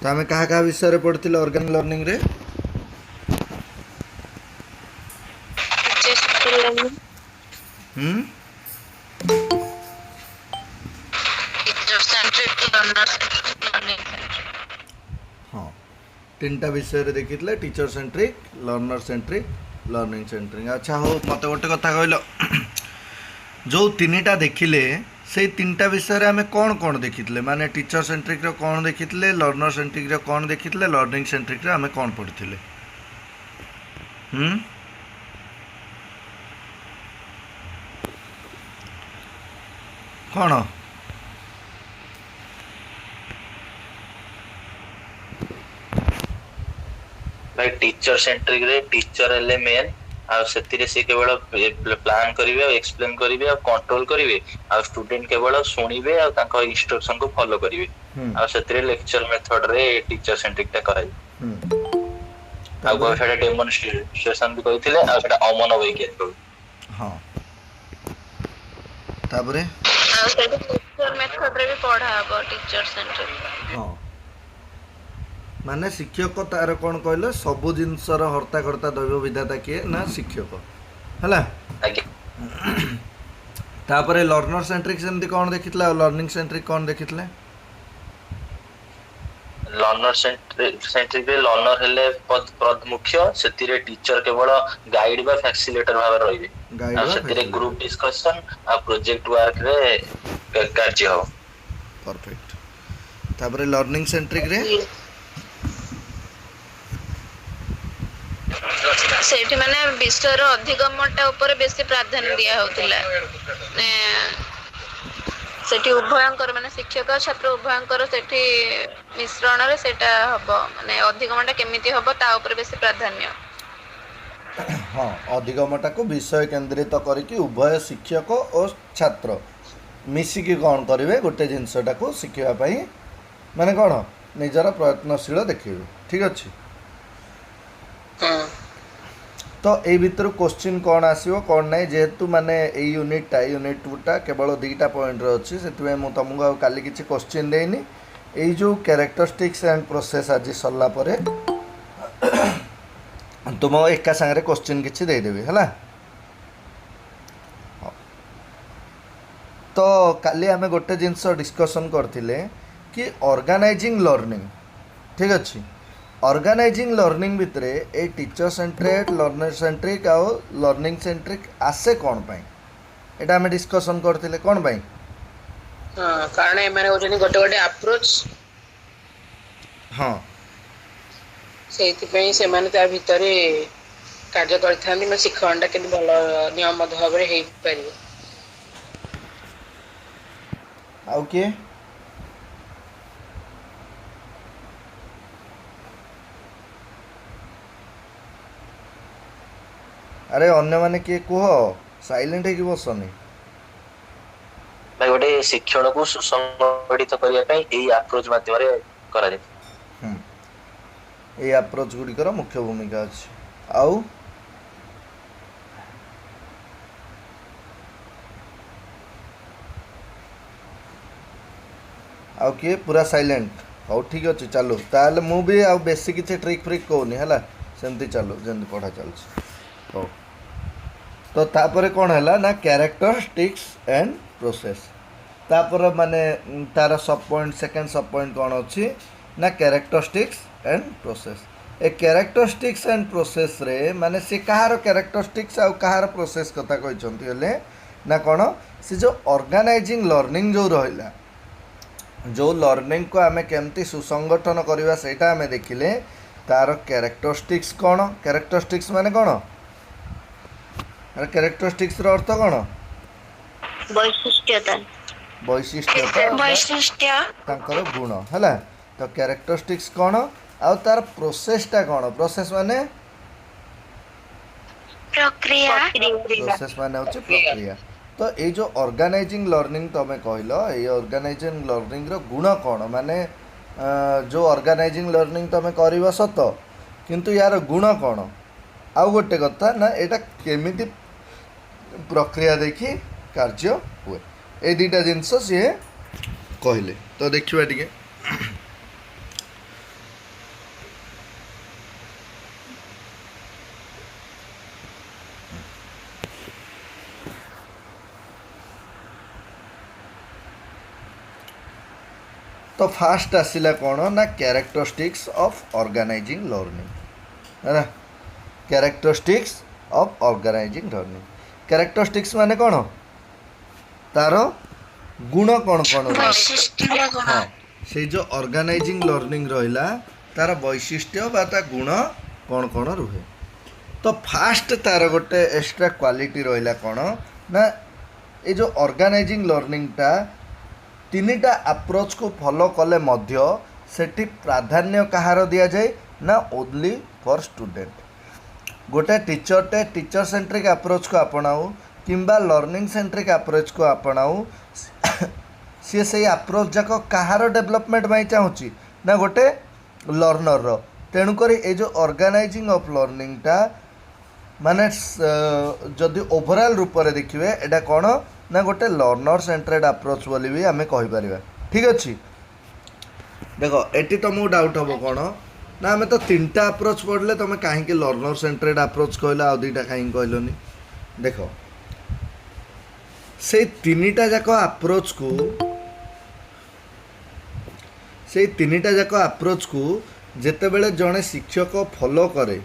तो आम क्या विषय पढ़ते ऑर्गेनिक लर्निंग रे हाँ तीन टा विषय देखी teacher centric learner centric learning centric. अच्छा हो मत गोटे कथा कहल जो तीन टा देखिले से तीन टा विषय आम कौन कौन देखी माने टीचर सेंट्रिक कौन देखी लर्नर सेंट्रिक कौन देखी लर्निंग सेंट्रिक आम कौन पढ़ी कौन भाई टीचर सेंट्रिक रे टीचर हेले मेन आ सेतिरे से केवल प्लान करिवे एक्सप्लेन करिवे आ कंट्रोल करिवे आ स्टूडेंट केवल सुनिवे आ तांको इंस्ट्रक्शन को फॉलो करिवे आ सेतिरे लेक्चर मेथड रे टीचर सेंट्रिक टा कराई आ को सेटा डेमोन्स्ट्रेशन भी कहिथिले आ सेटा अमन वैज्ञानिक हां ताबरे आ सेटा लेक्चर मेथड रे भी पढ़ा हबो टीचर सेंट्रिक। हां माने शिक्षक तार कौन कहले सबु जिनसर हर्ता कर्ता दैव विधाता किए ना शिक्षक है तापरे लर्नर सेंट्रिक सेमती कौन देखी लर्निंग सेंट्रिक कौन देखी लर्नर सेंट्रिक रे लर्नर हेले पद मुख्य सेतिरे टीचर केवल गाइड बा फैसिलिटेटर भाव रहिबे आ सेतिरे ग्रुप डिस्कशन आ प्रोजेक्ट वर्क रे कार्य हो परफेक्ट। तापरे लर्निंग सेंट्रिक रे सेठी माने विषय रो अधिगमटा ऊपर बेसी प्राधान्य दिया होतिला सेठी उभयंकर माने शिक्षक छात्र उभयंकर सेठी मिश्रण रे सेटा हबो माने अधिगमटा केमिति हबो ता ऊपर बेसी प्राधान्य। हाँ अधिगमटा को विषय केंद्रित करके उभय शिक्षक और छात्र मिसिकी कौन करेंगे गोटे जिनसटा को शिखापी माने कौन निजर प्रयत्नशील देखिए ठीक अच्छे। तो ये भितर क्वेश्चन कौन आसो कौन ना जेहेतु माने यूनिटा यूनिट टूटा केवल दुईटा पॉइंट अच्छी से तुमको काली किसी क्वेश्चन देनी यही जो कैरेक्टरिस्टिक्स एंड प्रोसेस आज सरला परे तुम एका सांगे क्वेश्चन किसी देदेवी है। तो काली आमे गोटे जिनस डिस्कसन करथिले कि ऑर्गेनाइजिंग लर्निंग ठीक अच्छे ऑर्गेनाइजिंग लर्निंग भितर a teacher centric learner centric आउ लर्निंग सेंट्रिक आसे कौन पाई एटा हमें डिस्कशन करथिले कौन पाई हां कारण ए माने होजनी गोटे गोटे अप्रोच हां सेति पई से माने ता भितरे कार्य करथानी मैं शिक्षणटा केन भलो नियम भाबरे हेइ परिबो आउ के अरे अन्य माने किए कह साइलेंट है कि बसनी भाई गोटे शिक्षण को सुसंगठित करने पे एई अप्रोच माध्यम रे करा जाय ए अप्रोच गुड़िकर मुख्य भूमिका अच्छी आउ किए पूरा साइलेंट हो ठीक अच्छे चलो ताल मु भी आ बेसी किसी ट्रिक फ्रिक कहूनी है सेमती चलो जमी पढ़ा चलती हो। तो तापर कौन है ना कैरेक्टरिस्टिक्स एंड प्रोसेस तापर माने तार सब पॉइंट सेकेंड सब पॉइंट कौन अच्छी ना characteristics and process A characteristics and process रे माने से कहार कैरेक्टरिस्टिक्स आउ कहार प्रोसेस कथा कहते हैं ना कौन से जो ऑर्गेनाइजिंग लर्निंग जो रहा जो लर्निंग को आमे केमती सुसंगठन करवा सेटा आमे देखिले तार कैरेक्टरिस्टिक्स कौन कैरेक्टरिस्टिक्स माने कौन अरे कैरेक्टरिस्टिक्स रो अर्थ कौन वैशिष्ट्यता वैशिष्ट्यता तांकर गुण हैला। तो कैरेक्टरिस्टिक्स कौन आउ तार प्रोसेसटा कौन प्रोसेस माने प्रक्रिया प्रोसेस माने होची प्रक्रिया। तो ये जो ऑर्गेनाइजिंग लर्निंग तुम्हें कहल ये ऑर्गेनाइजिंग लर्निंग रो गुण कौन माने जो ऑर्गेनाइजिंग लर्निंग तुम्हें कर सत किंतु यार गुण कौन आउ गोटे कथा ना यहाँ केमिति प्रक्रिया देखी कार्य हुए ए दुईटा जिनस सी कहले। तो देखा टे तो फास्ट आसिला कौन ना कैरेक्टरिस्टिक्स ऑफ ऑर्गेनाइजिंग लर्निंग है ना characteristics of organising learning characteristics माने कौन तार गुण कौन कौन हाँ से जो ऑर्गेनाइजिंग लर्निंग रहिला तार वैशिष्ट्य बा ता गुण कौन कौन रुहे तो फास्ट तार गोटे एक्स्ट्रा क्वालिटी रहिला कौन ना ये जो ऑर्गेनाइजिंग लर्निंग टा तीनिटा अप्रोच को फॉलो कले मध्य सेठी प्राधान्य कहार दिया जाए ना ओनली फॉर स्टूडेंट गोटे टीचरटे टीचर सेंट्रिक अप्रोच को अपनाऊ किंबा लर्निंग सेंट्रिक अप्रोच को अपनाऊ सी से अप्रोच जाक कहार डेवलपमेंट में चाहूँगी ना गोटे लर्नर तेणुक ये जो ऑर्गेनाइजिंग ऑफ लर्निंग टा माने जदि ओवरऑल रूप में देखिए एटा कौन ना गोटे लर्नर सेंट्रेड अप्रोच बोली भी आम कहीपर ठीक अच्छे देख एटी तुमको डाउट हम कौन ना आम तो तीनटा अप्रोच पढ़ले तुम कहीं लर्नर सेंट्रेड अप्रोच कहला आ दुईटा कहीं कहलनि देख से तीनिटा जाक अप्रोच को से तीनिटा जाक अप्रोच को जेतेबेले जड़े शिक्षक फॉलो करे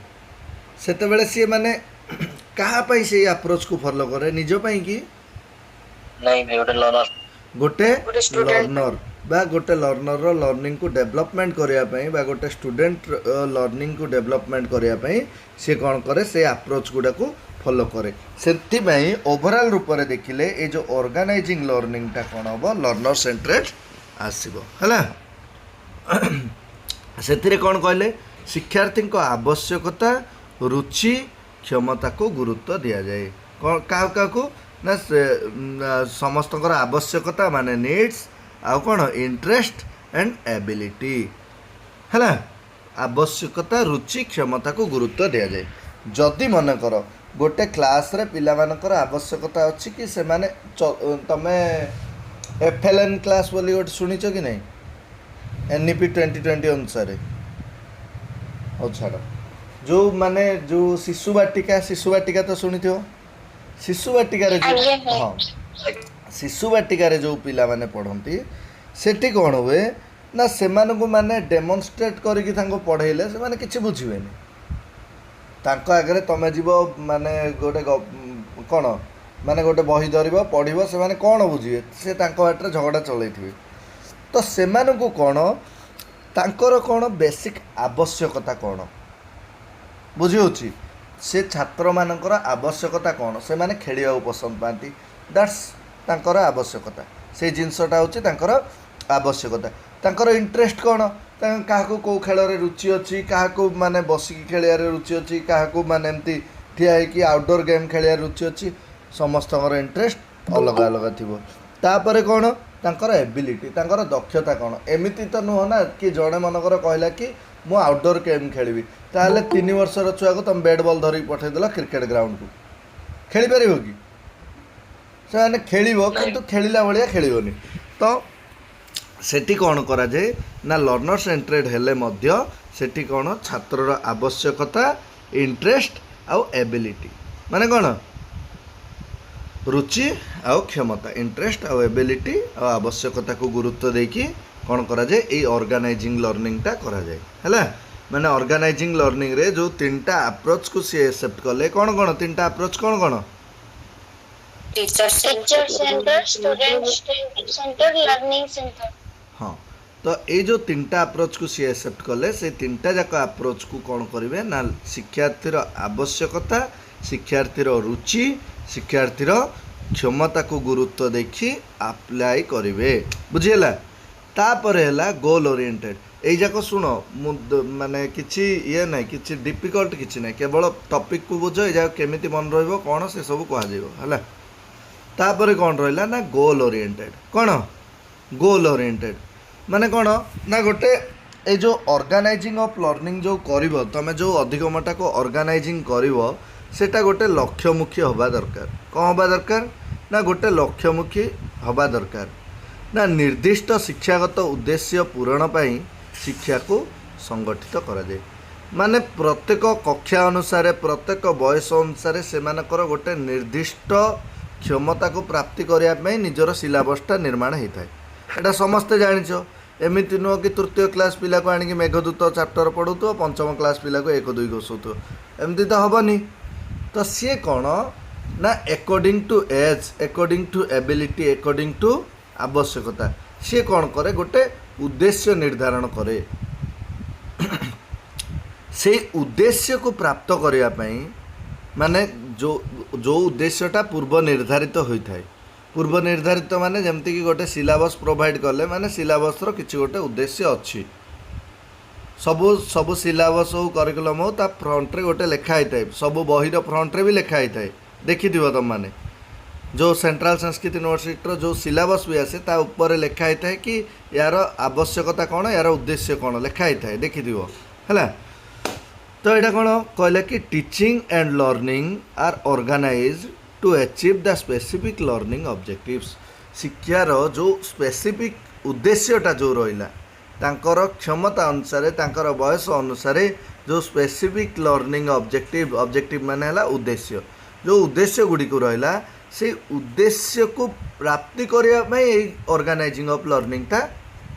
सेतेबेले सी माने कहाँ से अप्रोच को फॉलो करे निज पाई कि नहीं भाई गोटे लर्नर गोटे लर्नर बा गोटे लर्नर लर्निंग को डेवलपमेंट करने बा गोटे स्टूडेंट लर्निंग को डेवलपमेंट करने सी कौन करे से अप्रोच गुड़ा को फॉलो करे से ओवरऑल रूप में देखिले ये जो ऑर्गेनाइजिंग लर्निंग टा कौन हम लर्नर सेंट्रेड आसब है से कौन कहले शिक्षार्थी को आवश्यकता रुचि क्षमता को गुरुत्व दि जाए कौन क्या ना समस्त आवश्यकता माने नीड्स आउ कौन इंटरेस्ट एंड एबिलिटी है आवश्यकता रुचि क्षमता को गुरुत्व दि जाए जदि मनकर गोटे क्लास रे पिला मानकर आवश्यकता अच्छी कि से माने तमे FLN क्लास बोली गोटे शुणीच कि नहीं NEP 2020 अनुसार और छाड़ जो माने जो शिशु बाटिका तो शुणी थो शिशु बाटिका हाँ शिशु बाटिका जो पिला माने पढ़ती सेठी कौन हुए ना से माने डेमोन्स्ट्रेट करके पढ़ेले से माने किसी बुझेनि तांको आगे तमें जीव माने गोटे कौन माने गोटे बही धर पढ़ से माने कौन बुझे से बाटर झगड़ा चलते तो से कौन तांकर कौन बेसिक आवश्यकता कौन बुझी से छात्र मानकर आवश्यकता कौन से माने खेलिया पसंद पाती दैट्स तांकर आवश्यकता से जिनसटा होची तांकर आवश्यकता तांकर इंटरेस्ट कौन क्या कौ खेल रुचि अच्छी क्या माने बसिकी खेलियार रुचि अच्छी क्या माने एमती ठिया होगी आउटडोर गेम खेलियार रुचि अच्छी समस्त इंटरेस्ट अलग अलग थी तापर कौन तांकर एबिलिटी तांकर दक्षता कौन एमती तो नुह ना कि जड़े मनकर कहला कि मु आउटडोर गेम खेली ताहले 3 वर्षर छुआ को तुम बैट बॉल धरिक पठेदेल क्रिकेट ग्राउंड को खेली पार कि से खेल कि खेलला भाया खेलोनी तो सेठी कौन करा जाए ना लर्नर सेंट्रेड हेले मध्य सेठी कौन छात्रर आवश्यकता इंटरेस्ट आउ एबिलिटी माने कौन रुचि आउ क्षमता इंटरेस्ट आउ एबिलिटी आउ आवश्यकता को गुरुत्व देकी कौन करा जाए ये ऑर्गेनाइजिंग लर्निंग टा करा जाए हैला माने ऑर्गेनाइजिंग लर्निंग रे जो तीनटा अप्रोच को सी एक्सेप्ट कले कौन कौन तीनटा अप्रोच कौन कौन teacher centre student centre learning centre हाँ तो ये जो तीनटा अप्रोच को सी एक्सेप्ट कले से तीनटा जाक अप्रोच को कौन करेंगे ना शिक्षार्थीर आवश्यकता शिक्षार्थीर रुचि शिक्षार्थीर क्षमता को गुरुत्व देखी अप्लाई करेंगे बुझीला तापर है गोल ओरिएंटेड यही जाक शुण माने किसी ये ना कि डिफिकल्ट किसी ना केवल टॉपिक को बुझ ये केमिति मन रहिबो कौन से सब कह तापर कौन रहा ना गोल ओरिएंटेड कौन गोल ओरिएंटेड माने कौन ना गोटे ये जो ऑर्गेनाइजिंग ऑफ लर्निंग जो करिवो तमे जो अधिगमटा को ऑर्गेनाइजिंग करिवो सेटा गोटे लक्ष्यमुखी हवा दरकार कौन हवा दरकार ना गोटे लक्ष्यमुखी हवा दरकार ना निर्दिष्ट शिक्षागत उद्देश्य पूरण पाई शिक्षा को संगठित करा जाए माने प्रत्येक कक्षा अनुसार प्रत्येक बयस अनुसार से गोटे निर्दिष्ट क्षमता को प्राप्ति करने निजर सिलेबसटा निर्माण होता है। एटा समस्ते जानिछ एमती नुह कि तृतीय क्लास पिला को आनिक मेघदूत चैप्टर पढ़ाऊ पंचम क्लास पिला को 1 2 घोषाऊ एमती तो हेनी तो सी कौन ना according to age according to ability according to आवश्यकता सी कौन करे गोटे उद्देश्य निर्धारण करे से उद्देश्य को प्राप्त करने माने जो जो उद्देश्यटा पूर्व निर्धारित होता है पूर्व निर्धारित माने जमती कि गोटे सिलेबस प्रोवाइड कले माने सिलेबस रो किछि गोटे उद्देश्य अच्छी सबु सबु सिलेबस हो करिकुलम हो ता फ्रंट रे गोटे लिखा होता है सबु बही रो फ्रंट रे भी लिखा होता है देखिथिबो तुम माने जो सेंट्रल संस्कृत यूनिवर्सिटी जो सिलेबस भी आसे ता ऊपर लिखा होता है कि यार आवश्यकता कौन यार उद्देश्य कौन लिखा होता है देखिथिबो हैला तो यहाँ कौन कहले कि teaching and learning are organised to achieve the specific learning objectives शिक्षार जो स्पेसिफिक उद्देश्यटा जो रहा तांकर क्षमता अनुसार तांकर बयस अनुसार जो स्पेसिफिक लर्निंग ऑब्जेक्टिव ऑब्जेक्टिव माने हला उद्देश्य जो उद्देश्य गुड़ी को रहा से उद्देश्य को प्राप्ति करने ऑर्गेनाइजिंग ऑफ लर्निंग टा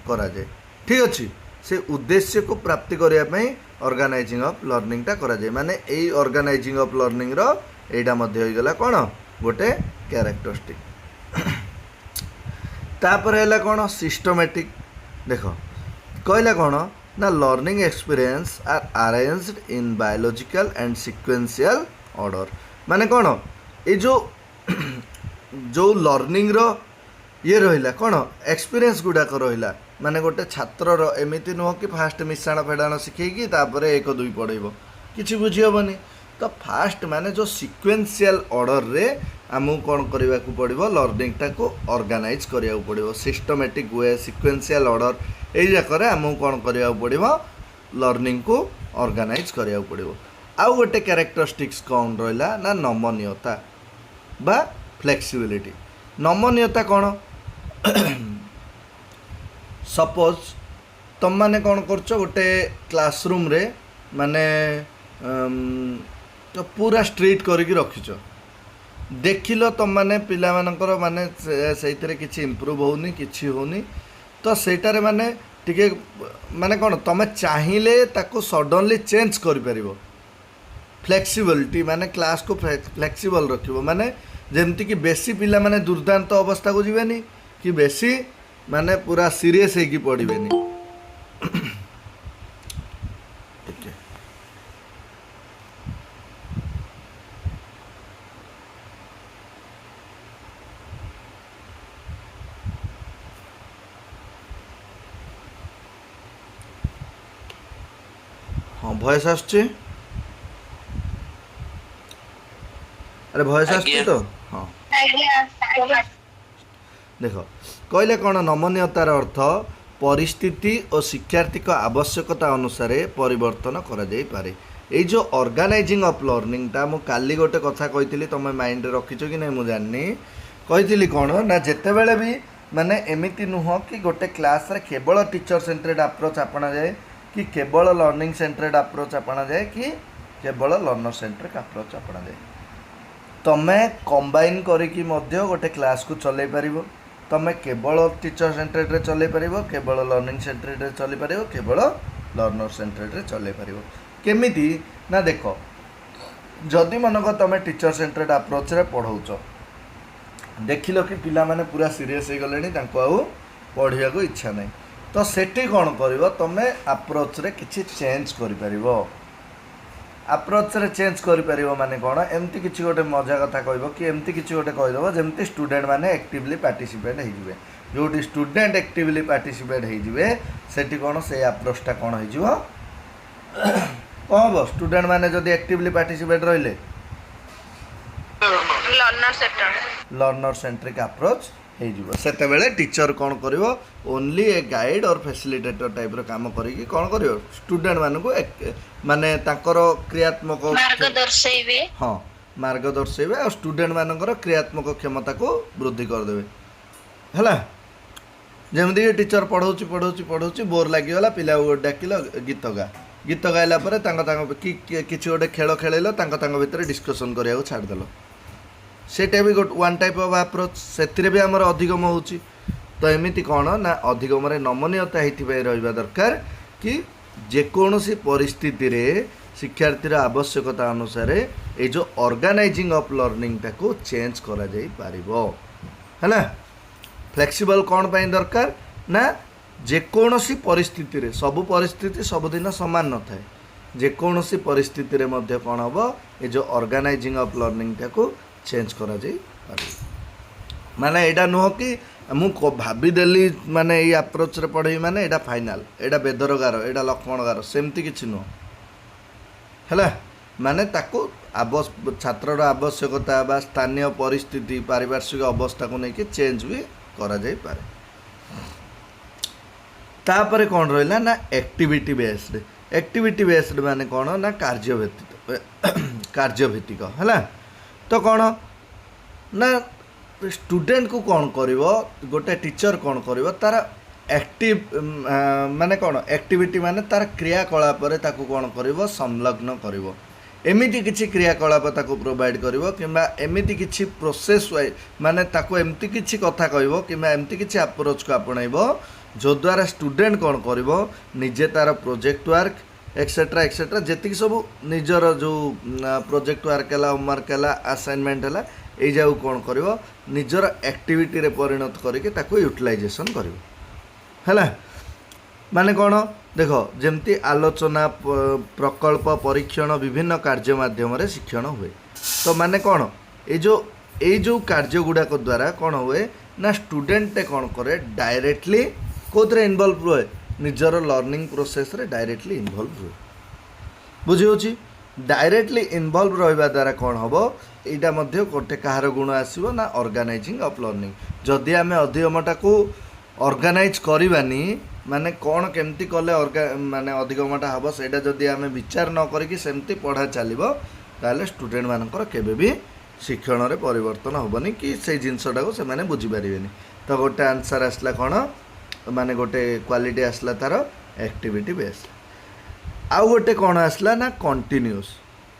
करा जाए ठीक अच्छे से उद्देश्य को प्राप्ति करने ऑर्गेनाइजिंग ऑफ लर्निंग टा करा जाए माने एई ऑर्गेनाइजिंग ऑफ लर्निंग रो एटा मध्य हो गला कोन गोटे कैरेक्टरिस्टिक तापर हैला कोन सिस्टमैटिक देखो कहला कोन ना learning experience are arranged in biological and sequential order माने कोन ए जो लर्निंग रो ये रहिला कोन एक्सपीरियंस गुडाक रहिला माने गोटे छात्र एमती नुह कि फास्ट मिश्रण फेड़ाण शिखेकी तापर 1 2 पढ़ेब किसी बुझी हेनी तो फास्ट माने जो सीक्वेंशियल ऑर्डर रे आमको कौन करने को पड़ो लर्निंग टाक ऑर्गेनाइज करा पड़ो सिस्टमैटिक वे सीक्वेंशियल ऑर्डर यही आमको कौन करा पड़ो लर्निंग को ऑर्गेनाइज करा पड़ो आउ गोटे कैरेक्टरिस्टिक्स कौन रहा ना नमनीयता बा फ्लेक्सिबिलिटी नमनीयता कौन सपोज तुम मैंने कौन कर गोटे क्लासरूम रे माने तो पूरा स्ट्रीट करके रखीच देखिल तुम मैंने पिला मानकर माने से किसी इम्प्रूव होनी किसी होनी तो सेटारे माने टिके माने कौन तुम चाहिए ताको सडनली चेंज कर पारिबो फ्लेक्सिबिलिटी माने क्लास को फ्लेक्सिबल रखिबो माने जेमती कि बेसी पिला माने दुर्दांत अवस्था को जीवेनी कि बेसी माने पूरा सीरियस है कि पढ़िबेनी हाँ भॉइस आसुची अरे भॉइस आसुची तो हाँ देख कहले कौन नमनीयतार अर्थ परिस्थिति और शिक्षार्थी का आवश्यकता अनुसार परिवर्तन करा जाई पारे ये जो ऑर्गेनाइजिंग ऑफ लर्निंग टा मु काली गोटे कथा कही तुम माइंड रखीच कि नहीं मुझे जाननी कही कौन ना जिते बड़े भी माने एमती नुह कि गोटे क्लास रे केवल टीचर सेंटर्ड अप्रोच अपना जाए कि केवल लर्निंग सेंटर्ड अप्रोच अपना जाए कि केवल लर्नर सेंट्रिक अप्रोच अपना जाए तुम्हें कंबाइन करिकी मध्य गोटे क्लास को चलै पारिबो तुम्हें केवल टीचर सेंटर्ड रे चलै पारिबो केवल लर्निंग सेंटर्ड रे चलै पारिबो केवल लर्नर सेंटर्ड रे चलै पारिबो केमिति ना देखो जदि मनक तुम टीचर सेंटर्ड अप्रोच रे पढ़ाउछ देखिल कि पिला माने पूरा सीरियस हो गले आउ पढ़िया को इच्छा नहीं तो सेठी कौन कर तुम अप्रोच रे किसी चेंज कर अप्रोच रे चेंज कर माने कौन एमती किसी गोटे मजा कथा कह कि एमती किसी गोटे कहीदेव जमती स्टूडेंट माने एक्टिवली पार्टिसिपेट हो जो स्टूडेंट एक्टिवली पार्टिसिपेट होती कौन से अप्रोचटा कौन हो कौन हम स्टूडेंट माने जदि एक्टिवली पार्टिसिपेट रहिले लर्नर सेंट्रिक अप्रोच से टीचर कौन कर ओनली ए गाइड और फैसिलिटेटर टाइप रो काम करिकी कौन कर स्टूडेंट मानू माने तांकर क्रियात्मक मार्ग दर्शाइबे हाँ मार्ग दर्शाइबे और स्टूडेंट मानकर क्रियात्मक क्षमता को वृद्धि करदेवे है जमीक टीचर पढ़ाऊँ पढ़ाऊँ पढ़ाऊँ बोर लगिगला पिला डाकिल गीत गाइला किसी गोटे खेल खेल भितर डिस्कसन करा छाड़देल सेटा भी गोटे वन टाइप ऑफ अप्रोच से भी आमर अधिगम होची तो एमिति कौन ना अधिगम नमनीयता होइथिबाय रहिबा दरकार कि जेकोसी परिस्थिति रे शिक्षार्थीर आवश्यकता अनुसार ये जो ऑर्गेनाइजिंग ऑफ लर्निंग टाको चेंज करा जाई पारिबो हैला। फ्लेक्सिबल कौन पाई दरकार ना जेकोसी परिस्थिति रे सब परिस्थिति सबुदिन सामान न थाए जेकोसी परिस्थिति रे मध्य कौन हबो ये जो ऑर्गेनाइजिंग ऑफ लर्निंग टाको चेंज करा जाई पारिबो माने एडा नुह कि मु भाविदेली माने ये अप्रोच रे पढ़ी माने एडा फाइनाल एडा बेदरगार एडा लक्ष्मणगार सेमती किछि नुह हैला माने ताको छात्रर आवश्यकता बा स्थानीय परिस्थिति पारिपार्श्विक अवस्था को लेकिन चेंज भी करा जाई पारे। तापरे कौन रहिला ना एक्टिविटी बेस्ड माने कौन ना कार्यभित्तिक हैला। तो कौन ना स्टूडेंट को कौन करिवो गोटे टीचर कौन करिवो तार एक्टिव माने कौन एक्टिविटी माने तार क्रियाकलाप ताकू कौन करिवो संलग्न करिवो एमिति किछि क्रियाकलाप ताकू प्रोवाइड करिवो किंबा एमिति किछि प्रोसेस वाइ माने ताकू एमिति किछि कथा कहइबो किंबा एमिति किछि अप्रोच को आपणाइबो जो द्वारा स्टूडेंट कौन करिवो निजे तार प्रोजेक्ट वर्क एक्सेट्रा जेतिक सब निजर जो प्रोजेक्ट वर्क है होमवर्क है असाइनमेंट है ये जाऊ कौन करिवो निजर एक्टिविटी रे परिणत करके ताकू यूटिलाइजेशन करिवो हैला। माने कौन देख जमती आलोचना प्रकल्प परीक्षण विभिन्न कार्य माध्यम रे शिक्षण हुए। तो माने कौन ये जो कार्य गुड़ाक द्वारा कौन हुए ना स्टूडेंट कौन करे डायरेक्टली कोथरे इन्वॉल्व हुए निजर लर्निंग प्रोसेस रे डायरेक्टली इन्वॉल्व हुए बुझी होची। डायरेक्टली इन्वॉल्व रहिबा द्वारा कौन हबो एटा मध्य गोटे कहार गुण आसीबो ना ऑर्गेनाइजिंग ऑफ लर्निंग। जदि आमे अधिगमटा को ऑर्गेनाइज करवानी माने कौन केमती कले माने अधिगमटा हम सेटा जदि आमे विचार न करिकि सेमती पढ़ा चलिबो ताले स्टूडेंट मानकर केबे भी शिक्षण रे परिवर्तन होबनी कि से जिनसटा को से माने बुझी पारिबेनी। तो गोटे आंसर आसला कौन माने गोटे क्वालिटी आसला तार एक्टिविटी बेस्ड। आउ गोटे कौन आसला ना कंटिन्यूअस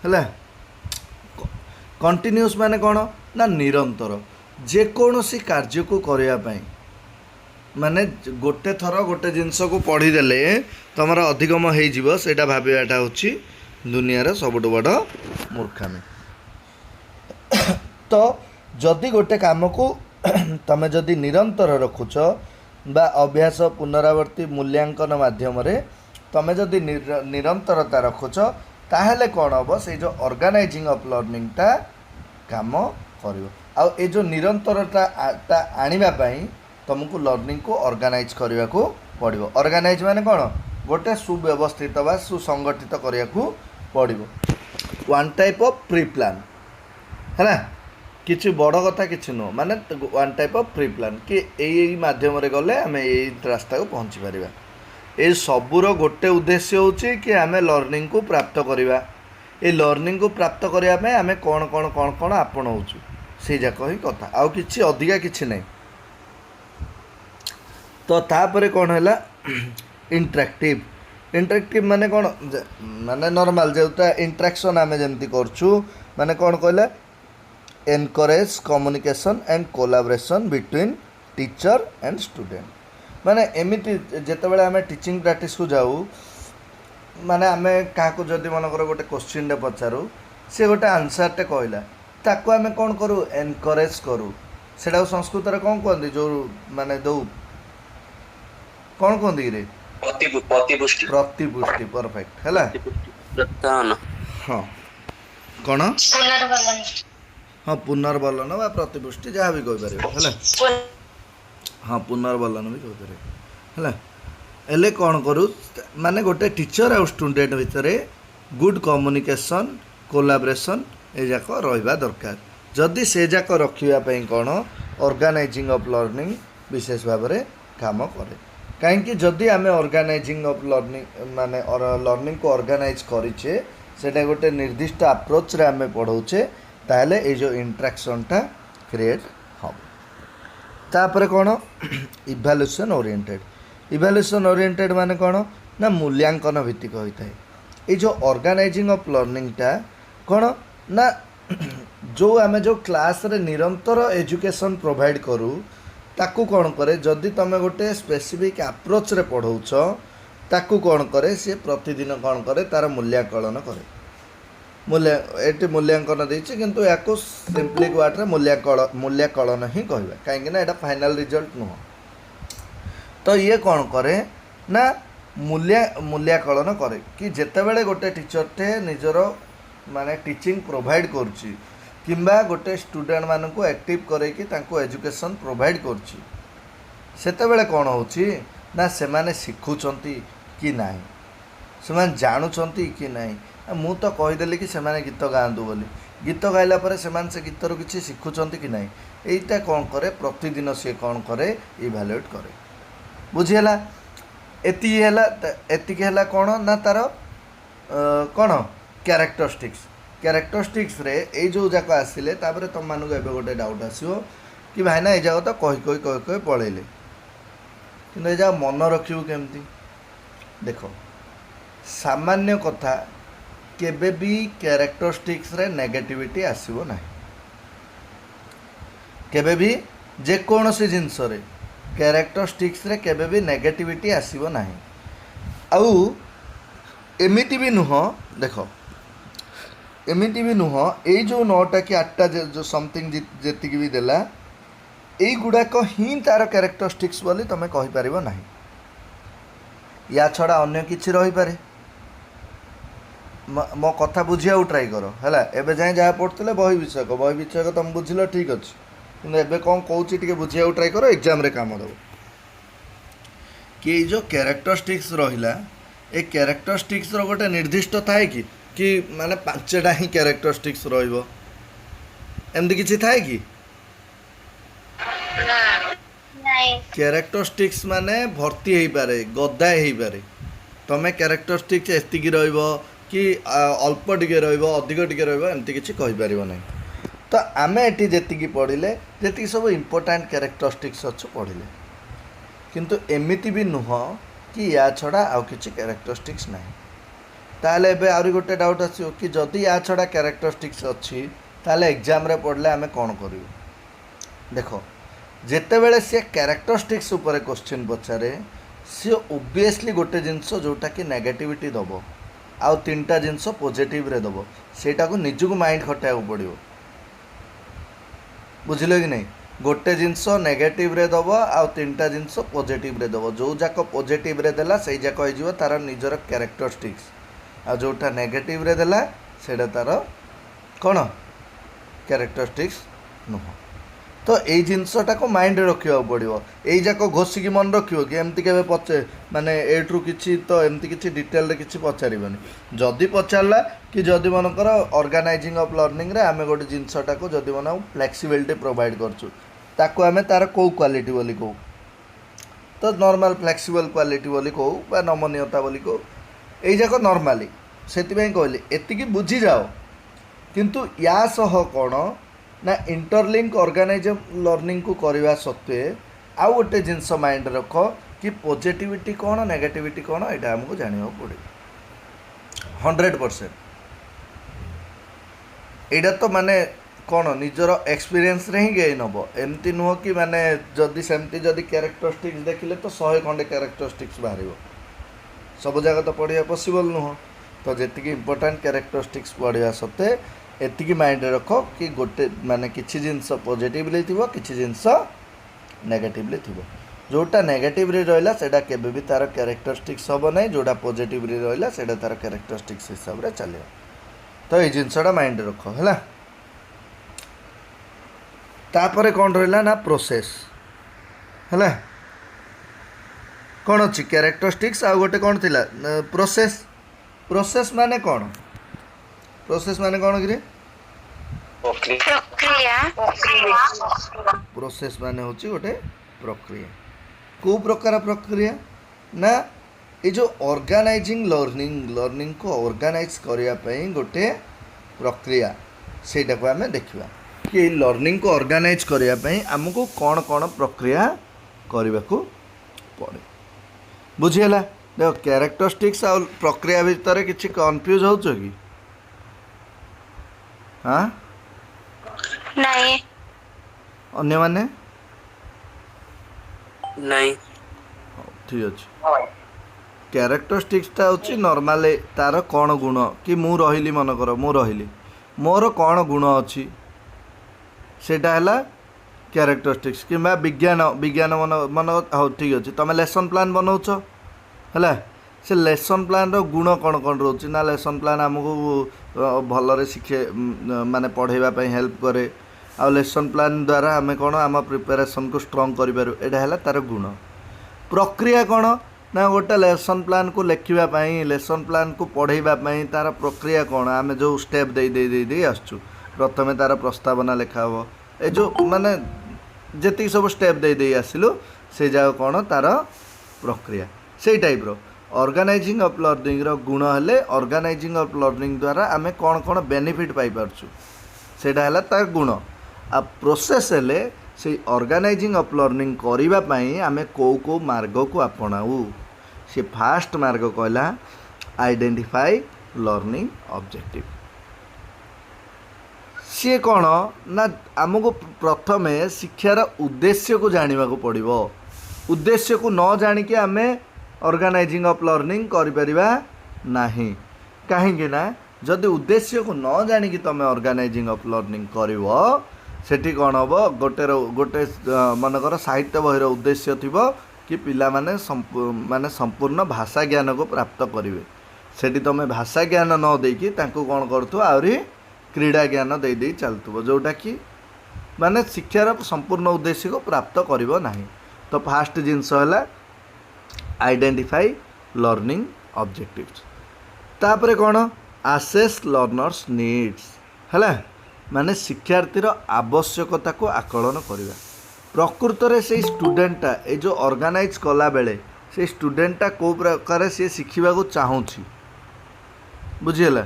हैला। कंटिन्यूअस माने कौन ना निरंतर जेकोसी कार्य को करया पई माने गोटे थर गोटे जिनस को पढ़ीदेले तुम अधिगम हो सेटा भावाटा हूँ दुनिया सबुठ बड़ मूर्खामी। तो जदि गोटे काम को तुम जदि निरंतर रखुच बा अभ्यास पुनरावर्ती मूल्यांकन माध्यम तुम जदि निरंतरता रखुच ताहले कौन हम से जो ऑर्गेनाइजिंग ऑफ लर्निंग टा काम कर ए जो निरंतरता आनिबा पई तुमको लर्निंग को ऑर्गेनाइज करने को पड़ो। ऑर्गेनाइज माने कौन गोटे सुव्यवस्थित बा सुसंगठित करने को पड़ो। One type of pre plan है ना किसी बड़ कथा किसी नुह माने one type of pre plan कि यही माध्यम रे गले आम यही रास्ता को पहुँची पारिबा। ये सबूर गोटे उद्देश्य होची कि आम लर्निंग को प्राप्त करवा। ये लर्निंग को प्राप्त करने आम कौन कौन कौन कौन आपणाऊँ से जाक ही कथा आउ किछि अधिका किछि नहीं। तो तापरे कौन है इंटरेक्टिव माने कौन माने नॉर्मल जोटा इंटरेक्शन आम जमती करछु माने कौन कहले encourage communication and collaboration between teacher and student. माने एमिति जेतेबेले आम टीचिंग प्रैक्टिस को जाऊ माने आम क्या जदि मनकर गोटे क्वेश्चन टे पचारू से गोटे आंसर टे कहला ताको आम कौन करूँ एनकरेज करूँ सेटा संस्कृत रे कौन कहते जो माने दो कौन कहते रे प्रतिपुष्टि परफेक्ट है हाँ कौन हाँ पुनर्बलन बा प्रतिपुष्टि जहाँ भी कहीपर है हाँ पुनर्बलन भी कहीपर है एले कौन करूँ माने गोटे टीचर और स्टूडेंट भितर गुड कम्युनिकेशन कोलाबोरेशन ए जाक रहिबा दरकार। जदि से जाक रखापी कौन ऑर्गेनाइजिंग ऑफ लर्निंग विशेष भाव में काम करे कहीं जदि आम ऑर्गेनाइजिंग ऑफ लर्निंग माने लर्निंग को ऑर्गेनाइज करिछे सेटा गोटे निर्दिष्ट अप्रोच रे आम पढ़ाऊे ताहले ए जो इंटरेक्शनटा क्रिएट हम। तापर कौन इवैल्यूएशन ओरिएंटेड माने कौन ना मूल्यांकन भित्तिक होता है। ये जो ऑर्गेनाइजिंग ऑफ लर्निंगटा कौन ना जो आम जो क्लास रे निरंतर एजुकेशन प्रोवाइड करूँ ताकू कौन करे जदि तुम गोटे स्पेसिफिक अप्रोच रे पढ़ाऊछ ताकू कौन करे सी प्रतिदिन कौन करे तार मूल्यांकन करे ये मूल्यांकन देती किंतु या सिंपली वार्ड मूल्यांकन ही कहवा कहीं यहाँ फाइनल रिजल्ट नुह तो ये कौन करे ना मूल्यांकन करे कि जितेबाला गोटे टीचरटे निजर माने टीचिंग प्रोवाइड करुच्ची किंबा गोटे स्टूडेंट मानक एक्टिव करके एजुकेशन प्रोवाइड करुच्ची सेतेबेले कौन होची ना सेमाने शिखुचंती कि नाही सेमाने जानुचंती कि नाही मु तो कहीदेली कि सेमाने गीत गाँतु बोली गीत गाइला पर सेमाने से गीतर किसी शिखुचंती कि नाही एटा कौन करे प्रतिदिन सी कौन करे इभालुएट करे बुझीला एतिक है कौन ना तार कौन कैरेक्टरिस्टिक्स रे ए जो जाक आसिले तापर तुम मानक एबे गोटे डाउट आसियो कि भाईना ये जाक तो कही पलैले कि ये जा मन रखिबू केमती देख सामान्य कथा केबे भी कैरेक्टरिस्टिक्स रे नेगेटिविटी आसीबो नाही केबे भी जे कोनोसी जिंस रे कैरेक्टरिस्टिक्स रे केबे भी नेगेटिविटी आसीबो नाही आउ एमिति भी नुह देख एमिति भी नुह ये जो 9टा कि 8टा जो समथिंग जेतिक भी देला यही गुड़ाक ही तार कैरेक्टरिस्टिक्स बोली तुम कहीपर ना या छड़ा अन्य किसी रही पारे मो कथा बुझिया ट्राई कर है एबे जाए जहाँ पढ़ुले बही विषयक तुम बुझल ठीक अच्छे कि एबे कौन कौन टे बुझिया ट्राई कर एग्जाम रे काम दब कि जो कैरेक्टरिस्टिक्स रहिला ए कैरेक्टरिस्टिक्स रो गोटे निर्दिष्ट थाए कि माने 5टा ही कैरेक्टरिस्टिक्स रहिबो एमती किछि थाए कि कैरेक्टरिस्टिक्स माने भर्ती हो पारे गदा हो पारे तमें कैरेक्टरिस्टिक्स एतिकी रहिबो कि अल्प टिके रहिबो अधिक टिके रहिबो एमती किछि कहि पारिबो नै तो आमे एटी जेतिकी पढ़िले जेतिकी सब इंपोर्टेंट कैरेक्टरिस्टिक्स अच्छु पढ़िले किंतु एमिति भी नुह कि या छड़ा आउ किछि कैरेक्टरिस्टिक्स नाही ताले एबे आउरी गोटे डाउट आसियो कि जदि या छड़ा कैरेक्टरिस्टिक्स अच्छी ताले एग्जाम रे पढ़ले आमे कोन करियो देखो जेतेबेले से कैरेक्टरिस्टिक्स ऊपर क्वेश्चन पचारे सी ओबियसली गोटे जिनस जोटा कि नेगेटिविटी दबो आउ 3टा जिनस पॉजिटिव रे दबो सेटा को निजुक माइंड खटाया पड़ियो बुझिलो कि नहीं गोटे जिनस नेगेटिव रे दबो आउ 3टा जिनस पॉजिटिव रे दबो जो जाक पॉजिटिव रे देला सेई जाक होई जिवो तार निजर कैरेक्टरिस्टिक्स आ जोटा नेगेटिव रे देला सेटा तार कोन कैरेक्टरिस्टिक्स नुह तो यही जिनसटा को माइंड रखा पड़ो यही जाक घोषिकी मन रखियो कि एमती के पचे माने एट्रु किछि तो एमती किछि डिटेल रे किछि पचारिबनी जदि पचारला कि जदि मनकर ऑर्गेनाइजिंग ऑफ लर्निंग रे आमे गोटे जिनसटा को जदि मन फ्लेक्सिबिलिटी प्रोवाइड करछु ताको आमे तार को क्वालिटी बोली को तो नॉर्मल फ्लेक्सिबल क्वालिटी बोली को बा नमनीयता बोली को यही जाक नॉर्मली सेति पई कहली एतिकी बुझी जाओ किंतु या सह कोन ना इंटरलिंक ऑर्गेनाइज लर्निंग को करवा सत्वे आउ गोटे जिनस माइंड रख कि पॉजिटिविटी कौन नेगेटिविटी कौन यहाँ आमको जाना पड़े 100% यहाँ तो माने कौन निजर एक्सपीरियंस रे ही गेन हम एमती नुह कि माने जदि सेमती जदि कैरेक्टरिस्टिक्स देखिले तो 100 खंडे कैरेक्टरिस्टिक्स बाहर सब जगह तो पढ़िया पॉसिबल नुह तो जी इंपोर्टेंट कैरेक्टरिस्टिक्स पढ़िया सत्ते एतिकी माइंड रख कि गोटे माने किछि जिनस पॉजिटिवली थिबो किछि जिनस नेगेटिवली थिबो जोटा नेगेटिव रे रहला सेटा केबे भी तार कैरेक्टरिस्टिक्स हबो नै जोटा पॉजिटिव रे रहला सेटा तार कैरेक्टरिस्टिक्स हिसाब रे चलियो तो ए जिनसटा माइंड रख हैला तापरे कोन रहला ना प्रोसेस हैला कोन अछि कैरेक्टरिस्टिक्स आ गोटे कोन थिला प्रोसेस प्रोसेस माने कोन कि प्रोसेस माने होची गोटे प्रक्रिया को प्रकार प्रक्रिया ना ये जो ऑर्गेनाइजिंग लर्निंग को ऑर्गेनाइज करिया पई गोटे प्रक्रिया सेटा को हमें देखिबा कि लर्निंग को ऑर्गेनाइज करिया पई हमको कौन कौन प्रक्रिया करबा को पड़े बुझियला देखो कैरेक्टरिस्टिक्स और प्रक्रिया भीतर किछि कंफ्यूज होचो कि हाँ नहीं अन्य माने नहीं ठीक अच्छे क्यारेक्टरिस्टिक्सटा हूँ नॉर्मल तार कौन गुण कि मु रही मनकर मु रही मोर कौन गुण अच्छी सेटा है क्यारेक्टरिस्टिक्स कि विज्ञान विज्ञान मन मन हाँ ठीक अच्छे तुम लेसन प्लान बनाऊच है से लेसन प्लान रो गुण कौन कौन रोचे ना लेसन प्लान आमको भलरे शिखे माने पढ़ाइवाई हेल्प करे आ लेसन प्लान द्वारा आम कौन आम प्रिपेरेसन को स्ट्रंग करें तार गुण प्रक्रिया कौन ना गोटे लेसन प्लान को लिखापी लेसन प्लान को पढ़ाइवाई तार प्रक्रिया कौन आम जो स्टेप दे आसचु प्रथमे तार प्रस्तावना लिखा हे ए जो माने जी सब स्टेप दे आसलु से जगह कौन तार प्रक्रिया से टाइप रो ऑर्गेनाइजिंग ऑफ लर्निंग रो गुण हेले ऑर्गेनाइजिंग ऑफ लर्निंग द्वारा आम कौन कौन बेनिफिट पाई पारछु सेटा है तार गुण आ प्रोसेस हेले से ऑर्गेनाइजिंग ऑफ लर्निंग करिबा पई आमे को मार्ग को अपनाऊ से फास्ट मार्ग कहला आइडेंटिफाई लर्निंग ऑब्जेक्टिव सी कौन ना आमको प्रथमे शिक्षार उद्देश्य को जानिबा को पड़िबो उद्देश्य को न जानिके आमे ऑर्गेनाइजिंग ऑफ लर्निंग करिपरिबा नाही काहेकि ना जदि उद्देश्य को न जानिकी तुम ऑर्गेनाइजिंग ऑफ लर्निंग करिवो सेठी कौन हम गोटे गोटे मनकर साहित्य बहिर उद्देश्य थी कि पिला माने संपूर्ण भाषा ज्ञान को प्राप्त करेंगे सेठी तुम भाषा ज्ञान न देकी तांको कौन करथु आउरी क्रीड़ा ज्ञान दे दे चलथुबो जोटा कि माने शिक्षार संपूर्ण उद्देश्य को प्राप्त करिवो नाही तो फास्ट जिनस है आइडेंटिफाई लर्निंग ऑब्जेक्टिव्स तापरे कौन आसेस लर्नर्स नीड्स है माने शिक्षार्थीर आवश्यकता को आकलन करवा प्रकृत में से स्टूडेंटा ये जो ऑर्गेनाइज कला बेले से स्टूडेंटा को प्रकार सी शिखा चाहूँगी बुझीगला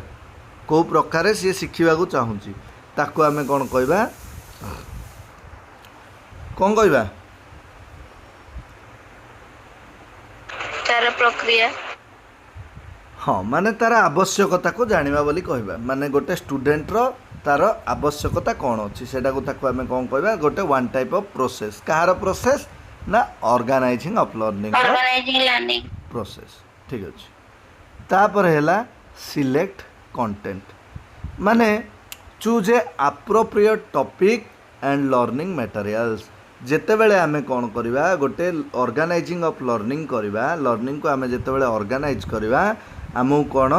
को प्रकार सी शिखा चाहूँगी ताको आमे कौन कहवा कौन कहवा तार प्रक्रिया हाँ माने तार आवश्यकता को जानिबा बोली कहवा माने गोटे स्टूडेंटर तार आवश्यकता कौन अच्छी से आम कौन कहवा गोटे one type of process Kahar process ना ऑर्गेनाइजिंग ऑफ लर्निंग प्रोसेस ठीक अच्छे तापर है सिलेक्ट कंटेंट माने choose a appropriate topic and learning materials जेते बेले आमे कौन करवा गोटे ऑर्गेनाइजिंग ऑफ लर्निंग करवा लर्निंग को आमे जेते बेले ऑर्गेनाइज करवा आमको कौन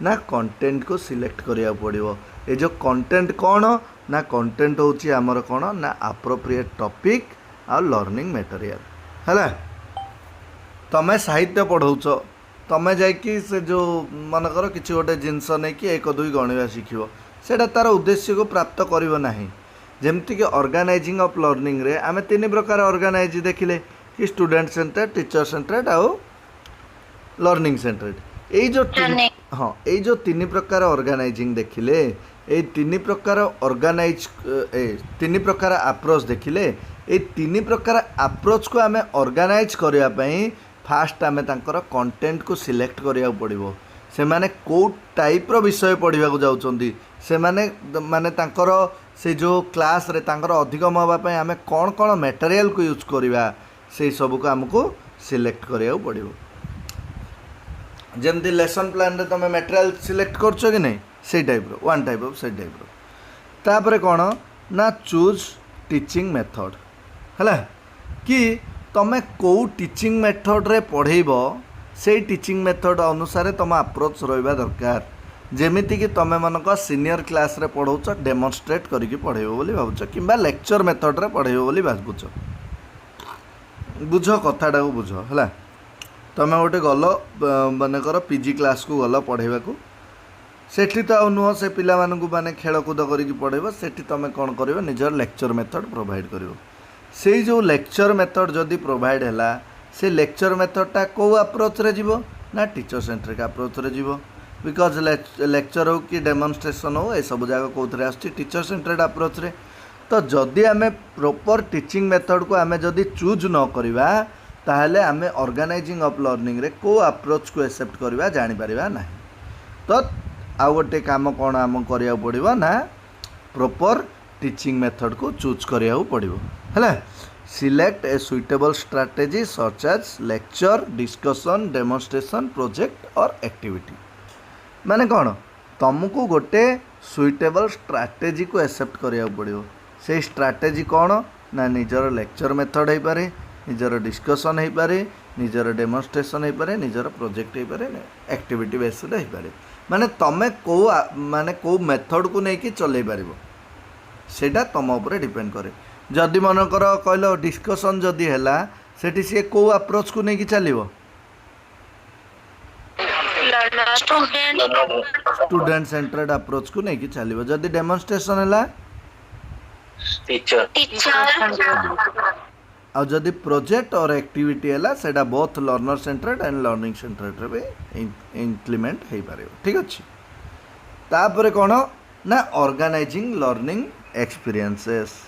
ना कंटेंट को सिलेक्ट करिया पड़िबो ये जो कंटेंट कौन ना कंटेंट होची आमर कौन ना एप्रोप्रिएट टॉपिक आ लर्निंग मटेरियल है तमें साहित्य पढ़ाऊच तमें जाकि से जो मनकर किसी गोटे जिनस नहीं कि एक दुई गणिबा शिखिबो सेटा तार उद्देश्य को प्राप्त करिवो नाही जेमती कि ऑर्गेनाइजिंग ऑफ लर्निंग रे आमे तीन प्रकार ऑर्गेनाइज देखिले कि स्टूडेंट सेंटर्ड टीचर सेंटर्ड आउ लर्निंग सेंटर्ड हाँ ये जो तीन प्रकार ऑर्गेनाइजिंग देखिले ये तीन प्रकार ऑर्गेनाइज तीन प्रकार अप्रोच देखिले ये तीन प्रकार अप्रोच को आमे ऑर्गेनाइज करिया पई फास्ट आमे तांकर कंटेंट को सिलेक्ट करिया पड़िबो से माने को टाइप रो विषय पढ़िबा को जाउचंदी से माने तांकर से जो क्लास रे तांकर अधिगम होबा पई आमे कोन कोन मटेरियल को यूज करिबा से सब को हमको सिलेक्ट करिया पड़िबो जमती लेसन प्लान रे तुम मटेरियल सिलेक्ट करछो कि नहीं से टाइप रो वन टाइप ऑफ से टाइप रो तापर कौन ना चूज टीचिंग मेथड है कि तुम को टीचिंग मेथड रे पढ़ेब से टीचिंग मेथड अनुसार तुम अप्रोच रहा दरकार जेमिति कि तुम मनक सीनियर क्लास रे पढ़ाऊच डेमोन्स्ट्रेट करके पढ़ेब बोली भावुच कि लेक्चर मेथड रे पढ़ेब बोली भावुच बुझ कथाटा को बुझ है तुम गोटे गल मनकर पीजी क्लास को गल पढ़ेबा को सेठी तो नुह से पिला मानकु माने खेलकूद करके पढ़ेब सेठी तुम कौन कर निजर लेक्चर मेथड प्रोवाइड कर से जो लेक्चर मेथड जदि प्रोवाइड है से लेक्चर मेथडटा कौ अप्रोच रे जीवो ना टीचर सेंट्रिक अप्रोच रे जीवो बिकज लेक्चर हो कि डेमोन्स्ट्रेशन हो ये सब जगह कौन आस टीचर सेंट्रेड अप्रोच रे तो जदि आमे प्रॉपर टीचिंग मेथड को आमे जदि चूज न करवा ताहले आमे ऑर्गेनाइजिंग ऑफ लर्निंग रे को अप्रोच को एक्सेप्ट करवा जानि परिबा नाही तो आउ गोटे काम कौन आम करिया पड़िबो ना प्रॉपर टीचिंग मेथड को चूज करिया पड़िबो हैला Select a suitable strategy such as lecture, discussion, demonstration, project or activity. माने कौन तुमको गोटे सुइटेबल स्ट्राटेजी को एक्सेप्ट करिया पड़ो से स्ट्राटेजी कौन ना निजर लेक्चर मेथड हो पारे निजर डिस्कसन हो पारे निजर डेमोन्स्ट्रेशन हो पारे निजर प्रोजेक्ट हो पारे एक्टिविटी बेस्ड हो पारे माने तमे को माने को मेथड को नहीं कि चलै पारिबो सेटा तुम ऊपर डिपेंड करे जदि मनकर कहलो डिस्कसन जदि हैला सेठी से को अप्रोच को नहीं कि चलिबो स्टूडेंट सेंटर्ड अप्रोच को नहीं कि चलिबो जदि डेमोन्स्ट्रेशन हैला टीचर और जदि प्रोजेक्ट और एक्टिविटी हैला सेटा both learner centred and learning centred रे इम्प्लीमेंट हो पारे ठीक अच्छे तापर कौन ना ऑर्गेनाइजिंग लर्निंग एक्सपीरियंसेस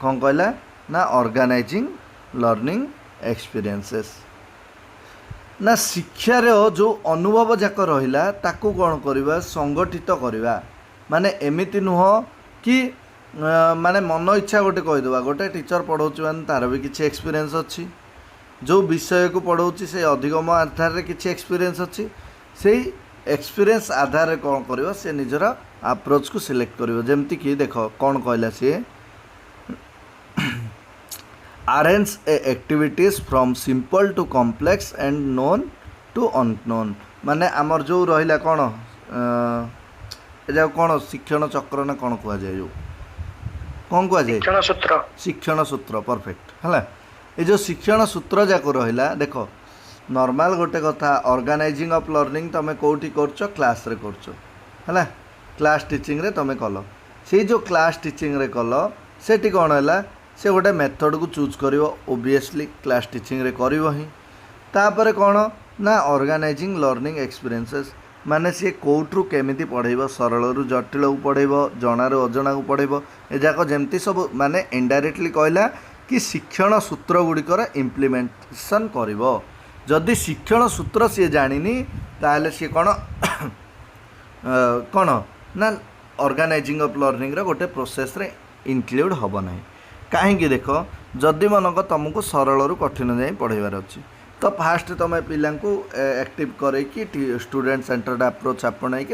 कौन कहला ना ऑर्गेनाइजिंग लर्निंग एक्सपीरियंसेस ना शिक्षार जो अनुभव जाक रहिला ताकू कौन करवा संगठित करवा माने एमिति नुह कि माने मन इच्छा गोटे कहीदेवा गोटे टीचर पढ़ाऊँ मैंने तार भी किसी एक्सपीरियंस अच्छी जो विषय को पढ़ाऊँ से अधिगम आधार में किसी एक्सपीरियंस अच्छी से एक्सपीरियंस आधार में कौन कर से निजर अप्रोच को सिलेक्ट कर जमती कि देख कौन कहला सी अरेंज ए activities from simple to complex and known to unknown माने आमर जो रहिला कौन कौन शिक्षण चक्र ना कौन कह जाए जो कौन कह जाए शिक्षण सूत्र परफेक्ट है ये जो शिक्षण सूत्र जाक रहा देख नॉर्मल गोटे कथा ऑर्गेनाइजिंग ऑफ लर्निंग तुम कौटी कर क्लास रे कर क्लास टीचिंग रे तुम कल से जो क्लास टीचिंग रे कल सेठी कौन है से गोटे मेथड को चूज कर ओबियसली क्लास टीचिंग रे कर ही तापर कौन ना ऑर्गेनाइजिंग लर्निंग एक्सपीरियंसेस माने सी कौटू केमिति पढ़ेब सरल जटिल को पढ़ेब जणार अजणा को पढ़ेब एजाक जमती सब माने इनडायरेक्टली कहला कि शिक्षण सूत्र गुड़िकर इम्प्लीमेंटेशन करिब जदि शिक्षण सूत्र सी जानिनी ताहले सी कौन कौन ना ऑर्गेनाइजिंग ऑफ लर्निंग रो गोटे प्रोसेस रे इंक्लूड हब ना कहीं देख जदि मनक तुमको सरल रु कठिन जाए पढ़ेबार अच्छी तो फास्ट तुम पिला एक्टिव करके स्टूडेंट सेंटर्ड अप्रोच आपणाई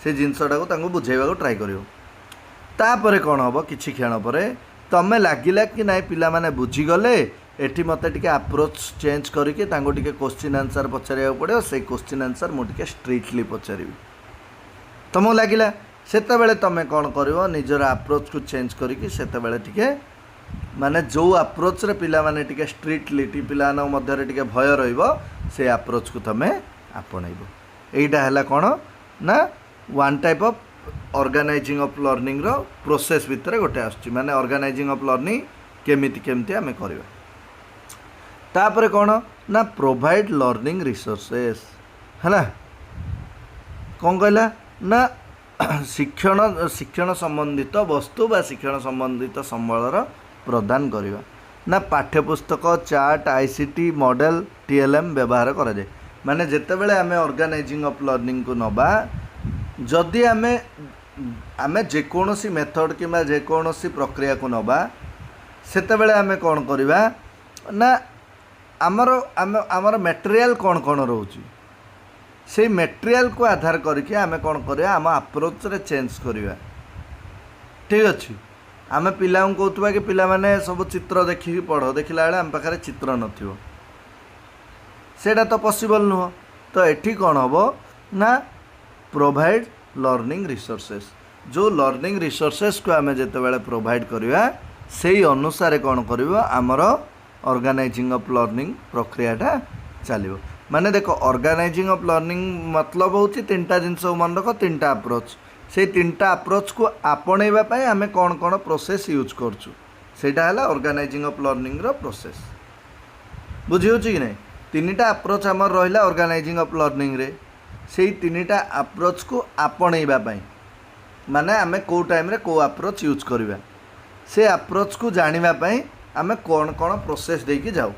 से जिनसटा को बुझेबा ट्राए कर कौन हम कि क्षण पर तुम लगिला कि ना पिला माने बुझीगले एटी मत टे अप्रोच चेंज करके क्वेश्चन आंसर पचार पड़ो से क्वेश्चन आंसर मुझे स्ट्रिक्टली पचारि तुमको लगिला सेते बेले तुम कौन कर निजर अप्रोच को चेंज करके सेते बेले टिके माने जो अप्रोच रे पिला माने टिके स्ट्रिक्टली पिला मध्य टिके भय रहिबो से अप्रोच को तुम आपणइबो एटा हैला कौन ना one type of organising of learning रो प्रोसेस भितर गोटे आसुची माने ऑर्गेनाइजिंग ऑफ लर्निंग केमिति आमे करबा तापर कौन ना प्रोवाइड लर्निंग रिसोर्सेस हैला कौन कहला ना शिक्षण संबंधित वस्तु बा शिक्षण संबंधित संबलर प्रदान करवा ना पाठ्यपुस्तक चार्ट आईसीटी मॉडल टीएलएम व्यवहार करा जाए माने जेते बेले आमे ऑर्गेनाइजिंग ऑफ लर्निंग को नबा जदि आमे जेकोसी मेथड किंबा जेकोसी प्रक्रिया को नबा सेते बेले आमे कौन करवा ना आमर मटेरियल कौन कौन रोची से मटेरियल को आधार करके आमे कौन करवा आम अप्रोच रे चेंज करवा ठीक अच्छे आमे पिला कहतुबा कि पिला माने सब चित्र देखिकी पढ़ देखला बेले आम पाखे चित्र नथिबो सेटा तो पॉसिबल नुह तो एठी कौन हम ना प्रोवाइड लर्निंग रिसोर्सेस जो लर्निंग रिसोर्सेस को आमे जेते बेले प्रोवाइड करवा से अनुसार कौन करवा आमर ऑर्गेनाइजिंग ऑफ लर्निंग प्रक्रियाटा चलो माने देखो ऑर्गेनाइजिंग ऑफ लर्निंग मतलब होची तीनटा जिनस मन रख तीनटा अप्रोच से तीनटा अप्रोच को आपणेबा पई आमे कौन कौन प्रोसेस यूज करछु सेटा हला ऑर्गेनाइजिंग ऑफ लर्निंग रो प्रोसेस बुझी होची कि नहीं तीनटा अप्रोच हमर रहिला ऑर्गेनाइजिंग ऑफ लर्निंग रे से तीनटा अप्रोच को आपणेबा पई माने आमे को टाइम रे को अप्रोच यूज करबा से अप्रोच को जानिबा पई आमे कौन कौन प्रोसेस देकी जाऊ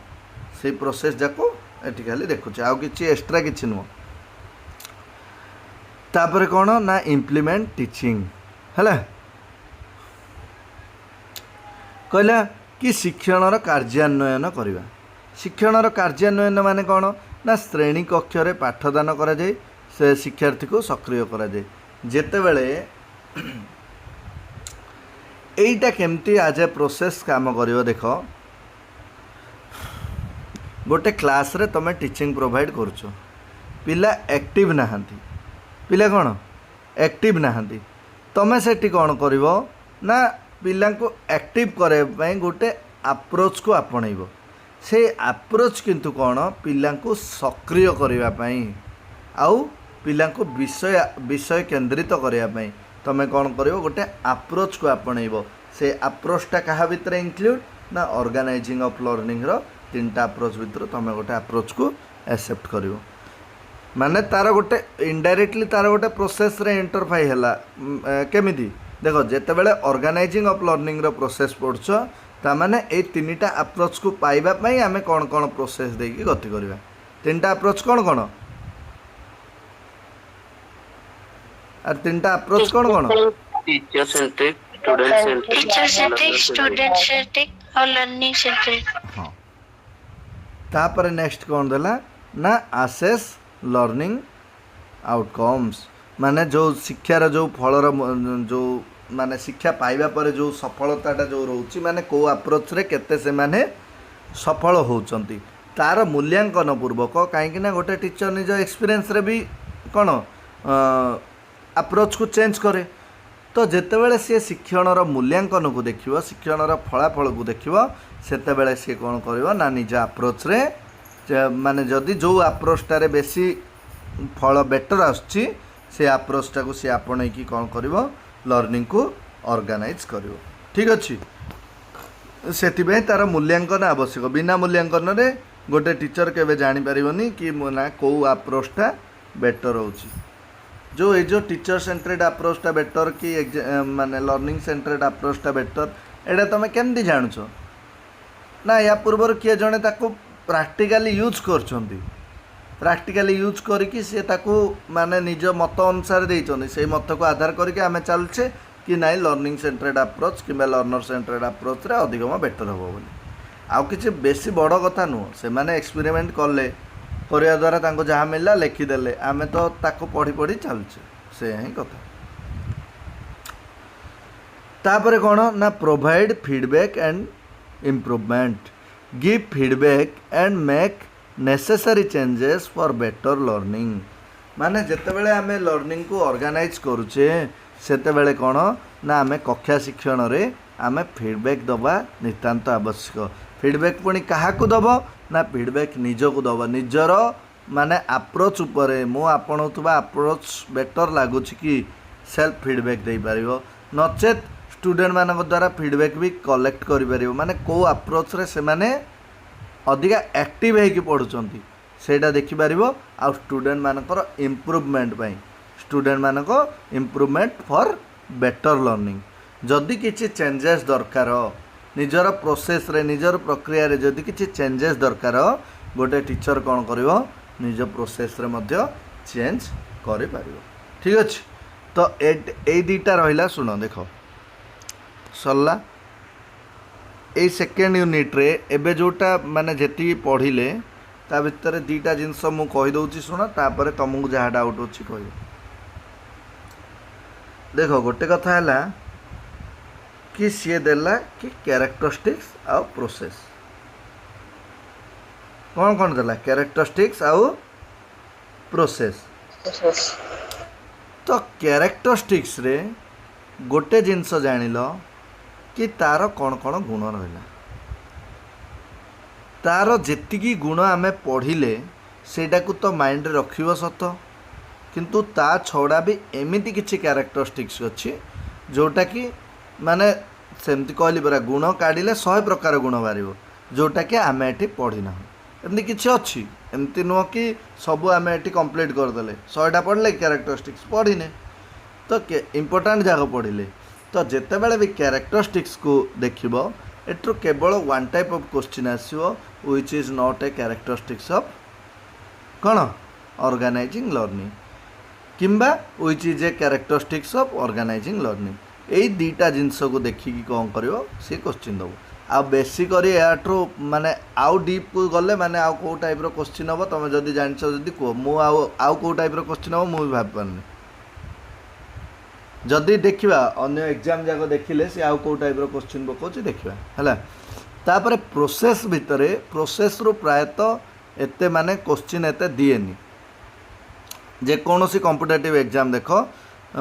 से प्रोसेस जाको एठी खाली देखुचे आउ किछि एक्स्ट्रा किछि नुह तापर कौन ना इम्प्लीमेंट टीचिंग है କହିଲା कि शिक्षणर कार्यान्वयन करवा शिक्षणर कार्यान्वयन माने कौन ना श्रेणी कक्षरे पाठदान करा जाए से शिक्षार्थी को सक्रिय करा जाए जेते बेले एटा केमती आज ए प्रोसेस काम करियो देख गोटे क्लास रे तमे टीचिंग प्रोवाइड करूछो पिला एक्टिव नहांती पिला कौन एक्टिव नहांती तमे सेठी कौन करिवो ना पिला को एक्टिव करे गोटे अप्रोच को आपणब से अप्रोच किंतु कौन पिला को सक्रिय करने आउ पिला को विषय केन्द्रित करने तमें कौन कर गोटे अप्रोच को आपणब से अप्रोचटा क्या भितर इंक्लूड ना ऑर्गेनाइजिंग ऑफ लर्निंग रो 3टा अप्रोच भितर तुम गोटे अप्रोच को एक्सेप्ट कर माने तार गोटे इनडायरेक्टली तार गोटे प्रोसेस रे इंटरफाई है केमिति देख जिते बड़े ऑर्गेनाइजिंग ऑफ लर्निंग रो प्रोसेस पढ़छ तामाने ए 3टा अप्रोच को पाइबा पई आमे कौन कौन प्रोसेस देकी गति करबा 3टा अप्रोच कौन कौन और 3टा अप्रोच कौन कौन टीचर सेंट्रिक स्टूडेंट सेंट्रिक और लर्निंग सेंट्रिक हाँ तापर नेक्स्ट कौन देला ना असेस लर्निंग आउटकम्स माने जो शिक्षार जो फलर जो माने शिक्षा पाइबा पर जो सफलताटा जो रोची माने को अप्रोच रे केते से माने सफल होउचंती तार मूल्यांकन पूर्वक कहीं ना गोटे टीचर निज एक्सपीरियंस रे भी कौन अप्रोच को चेंज करे तो जितेबाला सी शिक्षणर मूल्यांकन को देखियो शिक्षणर फलाफल को देखियो सेतेबेले सी कौन करिवो ना निज अप्रोच रे माने जदि जो अप्रोचटारे बेसी फल बेटर आसुची से अप्रोचटा को सी आपणे की कौन करिवो लर्निंग को ऑर्गेनाइज करिवो ठीक अच्छी से तार मूल्यांकन आवश्यक बिना मूल्यांकन रे गोटे टीचर केबे जानि परिबोनी कि ना को अप्रोचटा बेटर होची जो ये जो टीचर सेंट्रेड अप्रोचटा बेटर कि माने लर्निंग सेंट्रेड अप्रोचटा बेटर एटा तुम केमती जानुछ ना या पूर्वर किए जड़े ताको प्रैक्टिकली यूज करछंती प्रैक्टिकली यूज करके सी ताको माने निज मत अनुसार देइछंती से मत को आधार करके आमे चलछे कि नाइ लर्निंग सेंट्रेड अप्रोच कि लर्नर सेंट्रेड अप्रोच रे अधिकम बेटर हो बोली आउ किछि बेसी बड़ कथा नुह से माने एक्सपेरिमेंट कले करने द्वारा तांको जहाँ मिलला लिखिदेले आमे तो ताको पढ़ी पढ़ी चलछे से ही कथा तापरे कौन ना provide feedback and improvement give feedback and make necessary changes for better learning माने जेतेबेले आमे लर्निंग को ऑर्गेनाइज करूचे सेतेबेले कौन ना आमे कक्षा शिक्षण रे आमे फीडबैक दबा नितांत आवश्यक फीडबैक पुणी क्या दब ना फीडबैक निज को दब निजर माने अप्रोच उपरे मो आपणुवा अप्रोच बेटर लगुच कि सेल्फ फीडबैक दे पारिबो नचेत स्टूडेंट मानक द्वारा फीडबैक भी कलेक्ट करि पारिबो माने को अप्रोच रे से माने अधिका एक्टिव होइकि पढुचंती सेटा देखि पारिबो आ स्टूडेंट मानकर इम्प्रूवमेंट पई स्टूडेंट मानक इम्प्रूवमेंट फॉर बेटर लर्निंग जदि किछि चेंजेस दरकार निजर प्रोसेस रे निजर प्रक्रिया रे जदि किछि चेंजेस दरकार गोटे टीचर कौन करिवो निज प्रोसेस रे मध्य चेंज करि पारिबो ठीक अछि तो ए दुईटा रहिला सुनो देखो सरला ए सेकेंड यूनिट रे एबे जोटा माने जेती पढ़िले ता भितर दुईटा जिनस मु कहि दउची सुनो तापर तुमको जहाँ डाउट अछि कहि देखो गोटे कथा है कि सी देला कि कैरेक्टरिस्टिक्स आउ प्रोसेस कौन कौन देला कैरेक्टरिस्टिक्स आउ प्रोसेस तो कैरेक्टरिस्टिक्स रे गोटे जिनस जानिल कि तार कौन कौन गुण रहा तार जेतिकी गुण आमे पढ़िले सेटा को तो माइंड रे रखिबो सत किंतु ता छड़ा भी एमिति किछि कैरेक्टरिस्टिक्स अच्छी जोटा कि माने सेमती कहली परा गुण काढ़िले 100 प्रकार गुण बाहर जोटा कि आम ये पढ़ी ना एमती किसी अच्छी एमती नुह कि सबू आम ये कम्प्लीट करदे 100टा पढ़ले कैरेक्टरिस्टिक्स पढ़ीने तो इम्पोर्टाट जगह पढ़िले तो जिते बड़े भी कैरेक्टरिस्टिक्स को देखिब एट्रू केवल वन टाइप ऑफ क्वेश्चन आसो which is not a characteristics of कौन ऑर्गेनाइजिंग लर्निंग किंबा which is a characteristics of organising learning यही दुईटा जिनस को देखिकी कौन कर क्वेश्चन दब ଆଉ ବେଶୀ କରି ଏହାଠୁ ମାନେ ଆଉ ଡିପ୍କୁ ଗଲେ ମାନେ ଆଉ କେଉଁ ଟାଇପ୍ର କୋଶ୍ଚିନ୍ ହେବ ତୁମେ ଯଦି ଜାଣିଛ ଯଦି କୁହ। ମୁଁ ଆଉ କେଉଁ ଟାଇପ୍ର କୋଶ୍ଚିନ୍ ହେବ ମୁଁ ବି ଭାବିପାରୁନି। ଯଦି ଦେଖିବା ଅନ୍ୟ ଏକ୍ଜାମ୍ ଯାକ ଦେଖିଲେ ସେ ଆଉ କେଉଁ ଟାଇପ୍ର କୋଶ୍ଚିନ୍ ପକାଉଛି ଦେଖିବା ହେଲା। ତାପରେ ପ୍ରୋସେସ୍ ଭିତରେ ପ୍ରୋସେସ୍ରୁ ପ୍ରାୟତଃ ଏତେ ମାନେ କୋଶ୍ଚିନ୍ ଏତେ ଦିଏନି। ଯେକୌଣସି କମ୍ପିଟେଟିଭ୍ ଏକ୍ଜାମ୍ ଦେଖ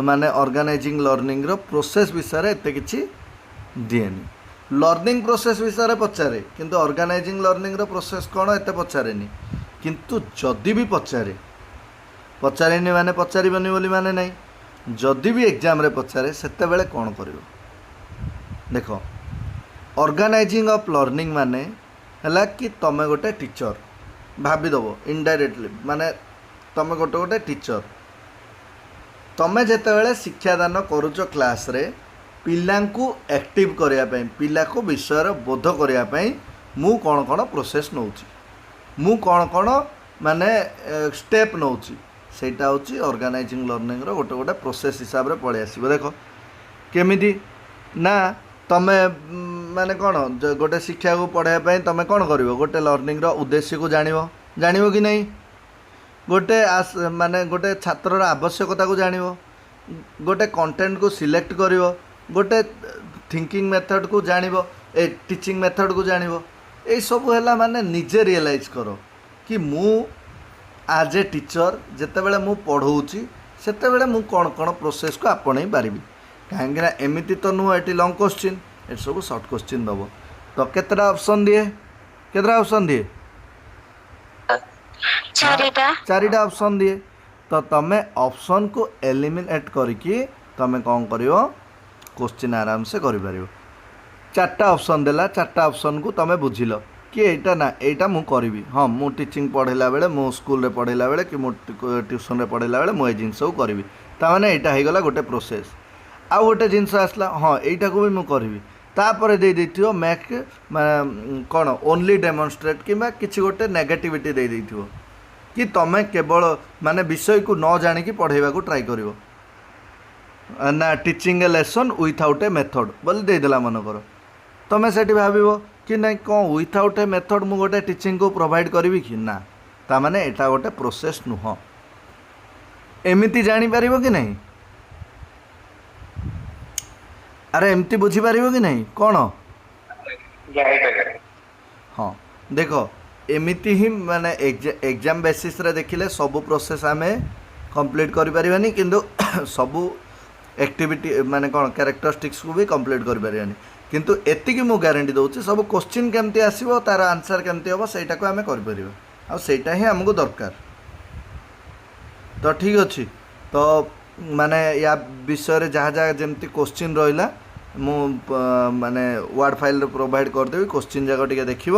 ମାନେ ଅର୍ଗାନାଇଜିଂ ଲର୍ଣ୍ଣିଂର ପ୍ରୋସେସ୍ ବିଷୟରେ ଏତେ କିଛି ଦିଏନି। ଲର୍ଣ୍ଣିଂ ପ୍ରୋସେସ୍ ବିଷୟରେ ପଚାରେ କିନ୍ତୁ ଅର୍ଗାନାଇଜିଂ ଲର୍ଣ୍ଣିଂର ପ୍ରୋସେସ୍ କ'ଣ ଏତେ ପଚାରେନି। କିନ୍ତୁ ଯଦି ବି ପଚାରେନି ମାନେ ପଚାରିବନି ବୋଲି ମାନେ ନାହିଁ। ଯଦି ବି ଏକ୍ଜାମ୍ରେ ପଚାରେ ସେତେବେଳେ କ'ଣ କରିବ ଦେଖ। ଅର୍ଗାନାଇଜିଂ ଅଫ୍ ଲର୍ଣ୍ଣିଂ ମାନେ ହେଲା କି ତୁମେ ଗୋଟେ ଟିଚର୍ ଭାବିଦେବ ଇନଡାଇରେକ୍ଟଲି ମାନେ ତୁମେ ଗୋଟେ ଟିଚର୍। ତୁମେ ଯେତେବେଳେ ଶିକ୍ଷାଦାନ କରୁଛ କ୍ଲାସ୍ରେ ପିଲାଙ୍କୁ ଆକ୍ଟିଭ୍ କରିବା ପାଇଁ ପିଲାକୁ ବିଷୟର ବୋଧ କରିବା ପାଇଁ ମୁଁ କ'ଣ କ'ଣ ପ୍ରୋସେସ୍ ନେଉଛି ମୁଁ କ'ଣ ମାନେ ଷ୍ଟେପ୍ ନେଉଛି ସେଇଟା ହେଉଛି ଅର୍ଗାନାଇଜିଂ ଲର୍ଣ୍ଣିଂର ଗୋଟେ ପ୍ରୋସେସ୍ ହିସାବରେ ପଳେଇ ଆସିବ। ଦେଖ କେମିତି ନା ତୁମେ ମାନେ କ'ଣ ଗୋଟେ ଶିକ୍ଷାକୁ ପଢ଼ାଇବା ପାଇଁ ତୁମେ କ'ଣ କରିବ ଗୋଟେ ଲର୍ଣ୍ଣିଂର ଉଦ୍ଦେଶ୍ୟକୁ ଜାଣିବ କି ନାହିଁ। ମାନେ ଗୋଟେ ଛାତ୍ରର ଆବଶ୍ୟକତାକୁ ଜାଣିବ। ଗୋଟେ କଣ୍ଟେଣ୍ଟକୁ ସିଲେକ୍ଟ କରିବ। ଗୋଟେ ଥିଙ୍କିଂ ମେଥଡ଼କୁ ଜାଣିବ। ଟିଚିଂ ମେଥଡ଼କୁ ଜାଣିବ। ଏଇସବୁ ହେଲା ମାନେ ନିଜେ ରିଏଲାଇଜ୍ କର କି ମୁଁ ଆଜ୍ ଏ ଟିଚର୍ ଯେତେବେଳେ ମୁଁ ପଢ଼ଉଛି ସେତେବେଳେ ମୁଁ କ'ଣ ପ୍ରୋସେସ୍କୁ ଆପଣେଇ ପାରିବି। କାହିଁକିନା ଏମିତି ତ ନୁହଁ ଏଠି ଲଙ୍ଗ୍ କୋଶ୍ଚିନ୍ ଏଠି ସବୁ ସର୍ଟ କୋଶ୍ଚିନ୍ ଦେବ। ତ କେତେଟା ଅପସନ୍ ଦିଏ ଚାରିଟା ଅପସନ୍ ଦିଏ। ତ ତୁମେ ଅପସନ୍କୁ ଏଲିମିନେଟ୍ କରିକି ତୁମେ କ'ଣ କରିବ କୋଶ୍ଚିନ୍ ଆରାମସେ କରିପାରିବ। 4ଟା ଅପସନ୍ ଦେଲା 4ଟା ଅପସନ୍କୁ ତୁମେ ବୁଝିଲ କି ଏଇଟା ନା ଏଇଟା ମୁଁ କରିବି। ହଁ ମୁଁ ଟିଚିଂ ପଢ଼େଇଲା ବେଳେ ମୁଁ ସ୍କୁଲରେ ପଢ଼େଇଲା ବେଳେ କି ମୁଁ ଟ୍ୟୁସନ୍ରେ ପଢ଼େଇଲା ବେଳେ ମୁଁ ଏଇ ଜିନିଷକୁ କରିବି। ତା'ମାନେ ଏଇଟା ହେଇଗଲା ଗୋଟେ ପ୍ରୋସେସ୍। ଆଉ ଗୋଟେ ଜିନିଷ ଆସିଲା ହଁ ଏଇଟାକୁ ବି ମୁଁ କରିବି। ତାପରେ ଦେଇଥିବ ମେକ୍ କ'ଣ ଓନ୍ଲି ଡେମନଷ୍ଟ୍ରେଟ୍ କିମ୍ବା କିଛି ଗୋଟେ ନେଗେଟିଭିଟି ଦେଇଥିବ କି ତୁମେ କେବଳ ମାନେ ବିଷୟକୁ ନ ଜାଣିକି ପଢ଼େଇବାକୁ ଟ୍ରାଏ କରିବ ନା ଟିଚିଂ ଏ ଲେସନ୍ ୱିଥାଉଟ୍ ଏ ମେଥଡ଼ ବୋଲି ଦେଇଦେଲା ମନେକର। ତୁମେ ସେଠି ଭାବିବ କି ନାଇଁ କ'ଣ ୱିଥାଉଟ୍ ଏ ମେଥଡ଼ ମୁଁ ଗୋଟେ ଟିଚିଂକୁ ପ୍ରୋଭାଇଡ଼ କରିବି କି ନା। ତା'ମାନେ ଏଇଟା ଗୋଟେ ପ୍ରୋସେସ୍ ନୁହଁ। ଏମିତି ଜାଣିପାରିବ କି ନାହିଁ ଆରେ ଏମିତି ବୁଝିପାରିବ କି ନାହିଁ କ'ଣ ହଁ ଦେଖ ଏମିତି ହିଁ ମାନେ ଏକ୍ଜାମ୍ ବେସିସ୍ରେ ଦେଖିଲେ ସବୁ ପ୍ରୋସେସ୍ ଆମେ କମ୍ପ୍ଲିଟ୍ କରିପାରିବାନି କିନ୍ତୁ ସବୁ ଆକ୍ଟିଭିଟି ମାନେ କ'ଣ କ୍ୟାରେକ୍ଟରିଷ୍ଟିକ୍ସକୁ ବି କମ୍ପ୍ଲିଟ୍ କରିପାରିବାନି। କିନ୍ତୁ ଏତିକି ମୁଁ ଗ୍ୟାରେଣ୍ଟି ଦେଉଛି ସବୁ କୋଶ୍ଚିନ୍ କେମିତି ଆସିବ ତା'ର ଆନ୍ସର୍ କେମିତି ହେବ ସେଇଟାକୁ ଆମେ କରିପାରିବା ଆଉ ସେଇଟା ହିଁ ଆମକୁ ଦରକାର। ତ ଠିକ୍ ଅଛି। ତ ମାନେ ୟା ବିଷୟରେ ଯାହା ଯେମିତି କୋଶ୍ଚିନ୍ ରହିଲା ମୁଁ ମାନେ ୱାର୍ଡ଼ ଫାଇଲ୍ରେ ପ୍ରୋଭାଇଡ଼ କରିଦେବି। କୋଶ୍ଚିନ୍ ଯାକ ଟିକେ ଦେଖିବ।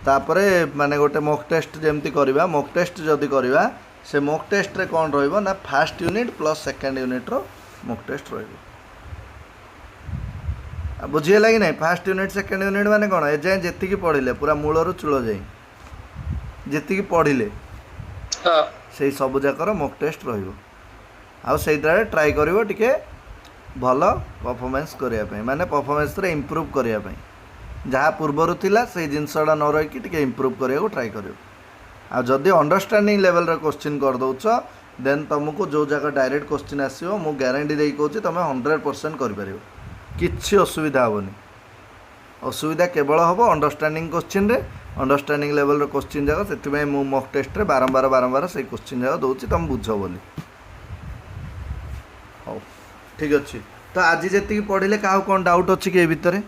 ତାପରେ ମାନେ ଗୋଟେ ମକ୍ ଟେଷ୍ଟ ଯେମିତି କରିବା ମକ୍ ଟେଷ୍ଟ ଯଦି କରିବା ସେ ମକ୍ ଟେଷ୍ଟରେ କ'ଣ ରହିବ ନା ଫାର୍ଷ୍ଟ ୟୁନିଟ୍ ପ୍ଲସ୍ ସେକେଣ୍ଡ ୟୁନିଟ୍ର ମକ୍ ଟେଷ୍ଟ ରହିବ। ବୁଝିହେଲା କି ନାହିଁ। ଫାର୍ଷ୍ଟ ୟୁନିଟ୍ ସେକେଣ୍ଡ ୟୁନିଟ୍ ମାନେ କ'ଣ ଏଯାଏଁ ଯେତିକି ପଢ଼ିଲେ ପୁରା ମୂଳରୁ ଚୂଳ ଯାଏଁ ଯେତିକି ପଢ଼ିଲେ ସେଇ ସବୁ ଯାକର ମକ୍ ଟେଷ୍ଟ ରହିବ। ଆଉ ସେଇଟାରେ ଟ୍ରାଏ କରିବ ଟିକେ ଭଲ ପରଫର୍ମାନ୍ସ କରିବା ପାଇଁ ମାନେ ପରଫର୍ମାନ୍ସରେ ଇମ୍ପ୍ରୁଭ୍ କରିବା ପାଇଁ। ଯାହା ପୂର୍ବରୁ ଥିଲା ସେଇ ଜିନିଷଟା ନ ରହିକି ଟିକେ ଇମ୍ପ୍ରୁଭ୍ କରିବାକୁ ଟ୍ରାଏ କରିବ। ଆଉ ଯଦି ଅଣ୍ଡରଷ୍ଟାଣ୍ଡିଂ ଲେଭେଲ୍ର କୋଶ୍ଚିନ୍ କରିଦେଉଛ ଦେନ୍ ତୁମକୁ ଯେଉଁ ଜାଗା ଡାଇରେକ୍ଟ କୋଶ୍ଚିନ୍ ଆସିବ ମୁଁ ଗ୍ୟାରେଣ୍ଟି ଦେଇ କହୁଛି ତୁମେ 100% କରିପାରିବ। କିଛି ଅସୁବିଧା ହେବନି। ଅସୁବିଧା କେବଳ ହେବ ଅଣ୍ଡରଷ୍ଟାଣ୍ଡିଂ କୋଶ୍ଚିନ୍ରେ ଅଣ୍ଡରଷ୍ଟାଣ୍ଡିଂ ଲେଭେଲ୍ର କୋଶ୍ଚିନ୍ ଯାକ। ସେଥିପାଇଁ ମୁଁ ମକ୍ ଟେଷ୍ଟରେ ବାରମ୍ବାର ସେଇ କୋଶ୍ଚିନ୍ ଯାକ ଦେଉଛି ତୁମେ ବୁଝ ବୋଲି। ହଉ ଠିକ୍ ଅଛି। ତ ଆଜି ଯେତିକି ପଢ଼ିଲେ କାହାକୁ କ'ଣ ଡାଉଟ୍ ଅଛି କି ଏ ଭିତରେ?